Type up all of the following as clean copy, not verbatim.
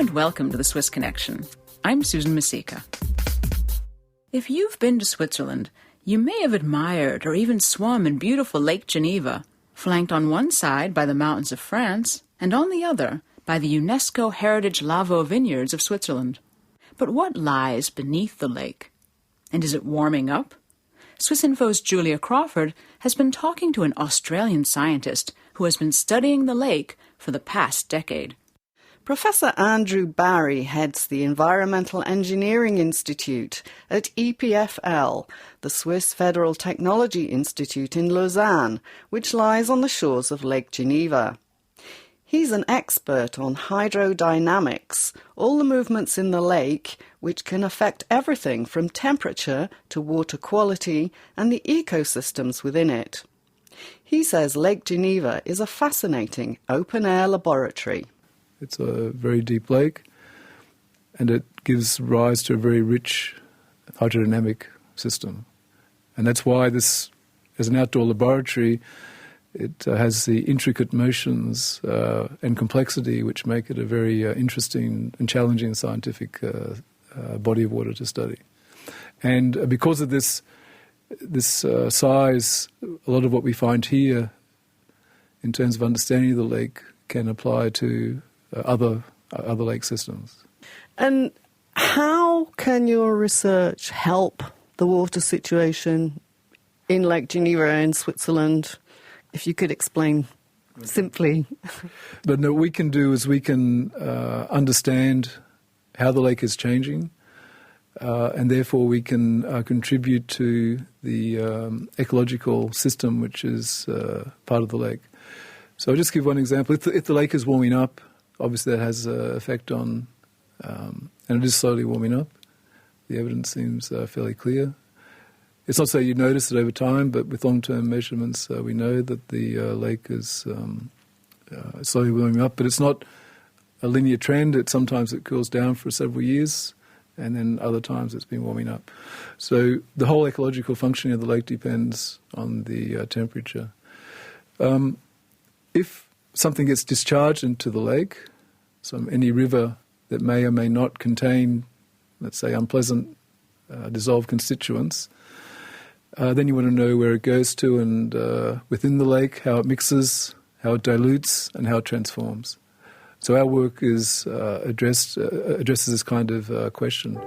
and welcome to the Swiss Connection. I'm Susan Masika. If you've been to Switzerland, you may have admired or even swum in beautiful Lake Geneva, flanked on one side by the mountains of France and on the other by the UNESCO Heritage Lavaux Vineyards of Switzerland. But what lies beneath the lake? And is it warming up? Swissinfo's Julia Crawford has been talking to an Australian scientist who has been studying the lake for the past decade. Professor Andrew Barry heads the Environmental Engineering Institute at EPFL, the Swiss Federal Technology Institute in Lausanne, which lies on the shores of Lake Geneva. He's an expert on hydrodynamics, all the movements in the lake which can affect everything from temperature to water quality and the ecosystems within it. He says Lake Geneva is a fascinating open-air laboratory. It's a very deep lake, and it gives rise to a very rich hydrodynamic system. And that's why this, as an outdoor laboratory, it has the intricate motions and complexity which make it a very interesting and challenging scientific body of water to study. And because of this size, a lot of what we find here in terms of understanding of the lake can apply to other lake systems. And how can your research help the water situation in Lake Geneva in Switzerland? If you could explain simply. But no, what we can do is we can understand how the lake is changing, and therefore we can contribute to the ecological system which is part of the lake. So I'll just give one example. If the lake is warming up, obviously that has an effect on, and it is slowly warming up. The evidence seems fairly clear. It's not so you notice it over time, but with long-term measurements we know that the lake is slowly warming up. But it's not a linear trend. Sometimes it cools down for several years, and then other times it's been warming up. So the whole ecological functioning of the lake depends on the temperature. If something gets discharged into the lake, any river that may or may not contain, let's say, unpleasant dissolved constituents, then you want to know where it goes to and within the lake, how it mixes, how it dilutes, and how it transforms. So our work is addresses this kind of question.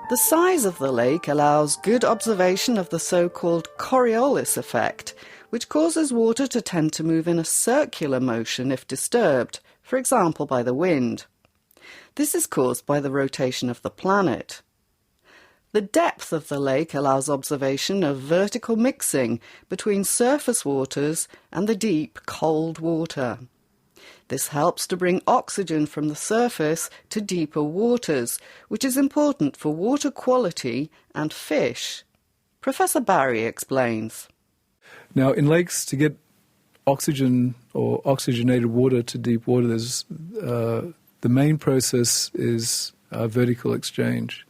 The size of the lake allows good observation of the so-called Coriolis effect, which causes water to tend to move in a circular motion if disturbed, for example by the wind. This is caused by the rotation of the planet. The depth of the lake allows observation of vertical mixing between surface waters and the deep, cold water. This helps to bring oxygen from the surface to deeper waters, which is important for water quality and fish. Professor Barry explains. Now, in lakes, to get oxygen or oxygenated water to deep water, there's, the main process is vertical exchange.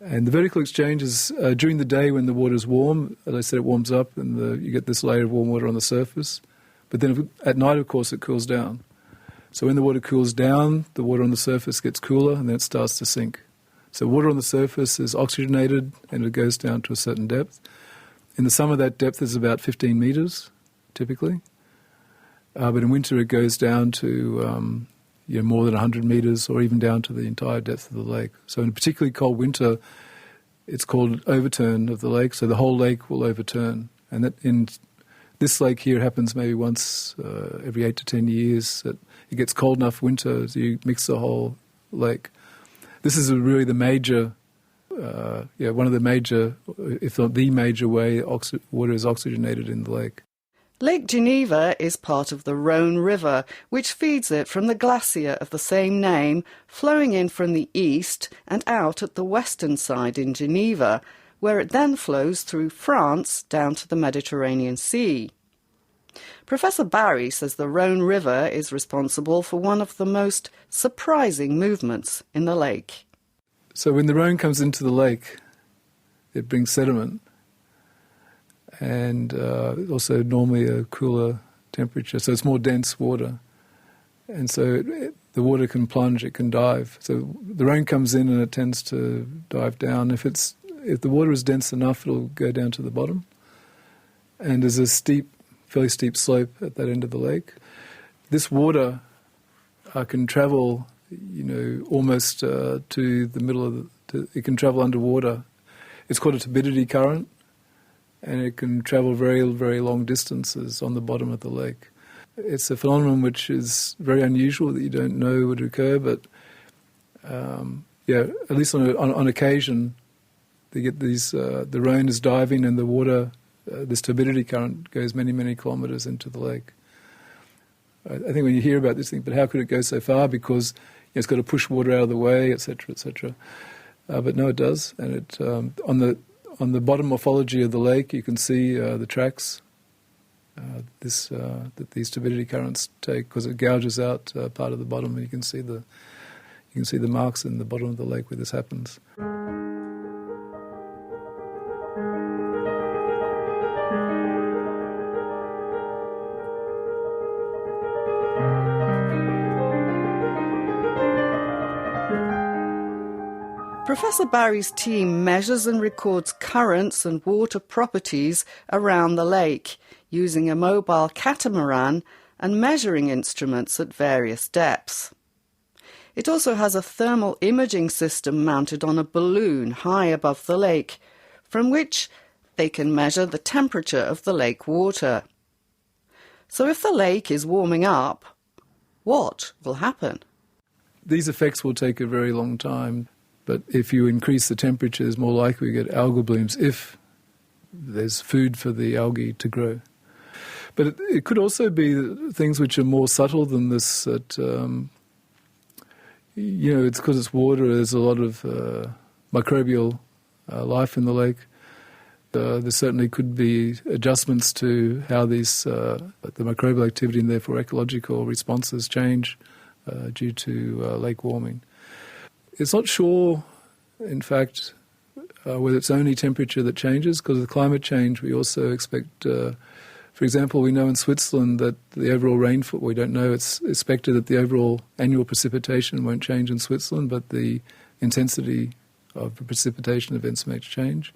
And the vertical exchange is during the day when the water is warm. As I said, it warms up and you get this layer of warm water on the surface. But then at night, of course, it cools down. So when the water cools down, the water on the surface gets cooler and then it starts to sink. So water on the surface is oxygenated and it goes down to a certain depth. In the summer, that depth is about 15 metres, typically. But in winter, it goes down to more than 100 metres or even down to the entire depth of the lake. So in a particularly cold winter, it's called overturn of the lake. So the whole lake will overturn. And that in this lake here happens maybe once every 8 to 10 years. It gets cold enough winter, so you mix the whole lake. This is really the major, one of the major, if not the major way water is oxygenated in the lake. Lake Geneva is part of the Rhone River, which feeds it from the glacier of the same name, flowing in from the east and out at the western side in Geneva, where it then flows through France down to the Mediterranean Sea. Professor Barry says the Rhone River is responsible for one of the most surprising movements in the lake. So when the Rhone comes into the lake, it brings sediment and also normally a cooler temperature. So it's more dense water. And so the water can plunge, it can dive. So the Rhone comes in and it tends to dive down. If the water is dense enough, it'll go down to the bottom. And there's a fairly steep slope at that end of the lake. This water can travel, almost to the middle of it can travel underwater. It's called a turbidity current, and it can travel very, very long distances on the bottom of the lake. It's a phenomenon which is very unusual that you don't know would occur, but at least on occasion, they get these. The Rhone is diving, and the water, this turbidity current, goes many, many kilometres into the lake. I think when you hear about this thing, but how could it go so far? Because it's got to push water out of the way, etc., etc. But no, it does, and it on the bottom morphology of the lake, you can see the tracks that these turbidity currents take, because it gouges out part of the bottom, and you can see the marks in the bottom of the lake where this happens. Professor Barry's team measures and records currents and water properties around the lake using a mobile catamaran and measuring instruments at various depths. It also has a thermal imaging system mounted on a balloon high above the lake, from which they can measure the temperature of the lake water. So if the lake is warming up, what will happen? These effects will take a very long time. But if you increase the temperature, it's more likely to get algal blooms if there's food for the algae to grow. But it could also be things which are more subtle than this. That it's because it's water. There's a lot of microbial life in the lake. There certainly could be adjustments to how the microbial activity and therefore ecological responses change due to lake warming. It's not sure, in fact, whether it's only temperature that changes. Because of climate change, we also expect, for example, we know in Switzerland that the overall rainfall, we don't know, it's expected that the overall annual precipitation won't change in Switzerland, but the intensity of the precipitation events may change.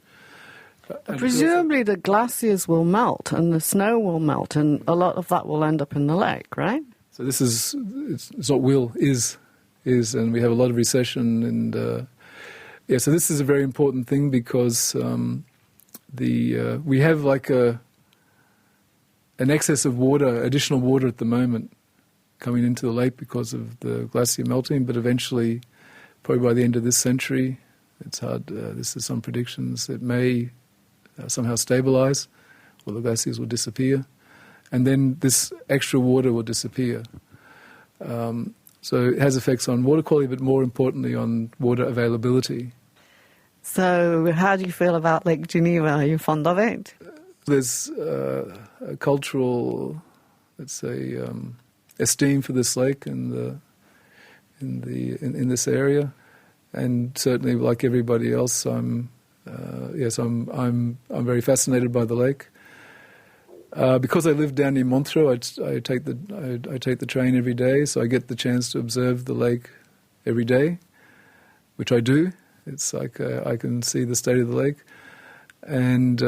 Presumably the glaciers will melt and the snow will melt, and a lot of that will end up in the lake, right? So this is, it's not will, is, and we have a lot of recession, and so this is a very important thing because we have like an excess of water, additional water at the moment coming into the lake because of the glacier melting, but eventually, probably by the end of this century, it's hard, this is some predictions, it may somehow stabilise, or the glaciers will disappear, and then this extra water will disappear. So it has effects on water quality, but more importantly on water availability. So how do you feel about Lake Geneva? Are you fond of it? There's a cultural, let's say, esteem for this lake in this area, and certainly, like everybody else, I'm very fascinated by the lake. Because I live down near Montreux, I take the train every day, so I get the chance to observe the lake every day, which I do. It's like I can see the state of the lake, and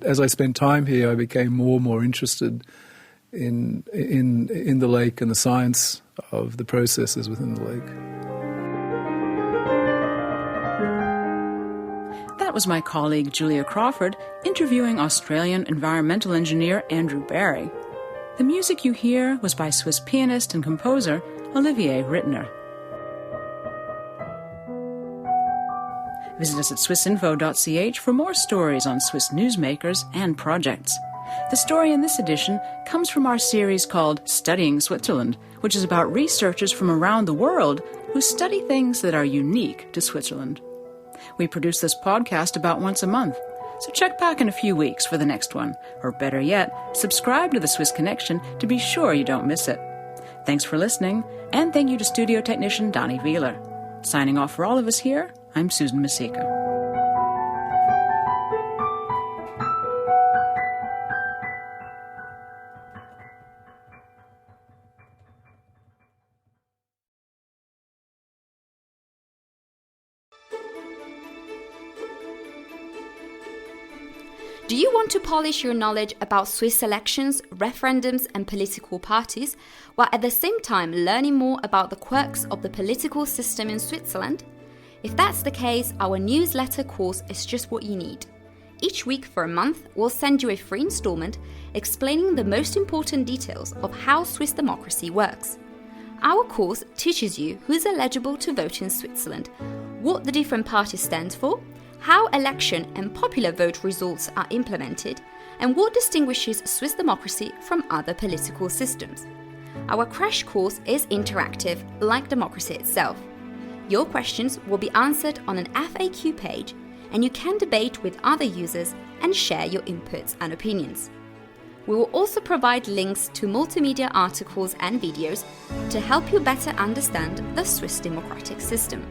as I spent time here, I became more and more interested in the lake and the science of the processes within the lake. That was my colleague Julia Crawford interviewing Australian environmental engineer Andrew Barry. The music you hear was by Swiss pianist and composer Olivier Rittner. Visit us at swissinfo.ch for more stories on Swiss newsmakers and projects. The story in this edition comes from our series called Studying Switzerland, which is about researchers from around the world who study things that are unique to Switzerland. We produce this podcast about once a month, so check back in a few weeks for the next one, or better yet, subscribe to the Swiss Connection to be sure you don't miss it. Thanks for listening, and thank you to studio technician Donnie Wheeler. Signing off for all of us here, I'm Susan Masika. Do you want to polish your knowledge about Swiss elections, referendums and political parties, while at the same time learning more about the quirks of the political system in Switzerland? If that's the case, our newsletter course is just what you need. Each week for a month, we'll send you a free installment explaining the most important details of how Swiss democracy works. Our course teaches you who's eligible to vote in Switzerland, what the different parties stand for, how election and popular vote results are implemented, and what distinguishes Swiss democracy from other political systems. Our crash course is interactive, like democracy itself. Your questions will be answered on an FAQ page, and you can debate with other users and share your inputs and opinions. We will also provide links to multimedia articles and videos to help you better understand the Swiss democratic system.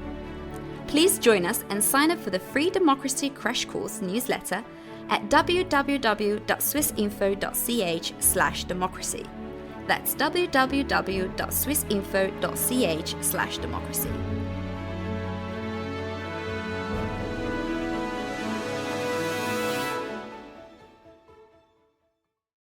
Please join us and sign up for the free Democracy Crash Course newsletter at www.swissinfo.ch/democracy. That's www.swissinfo.ch/democracy.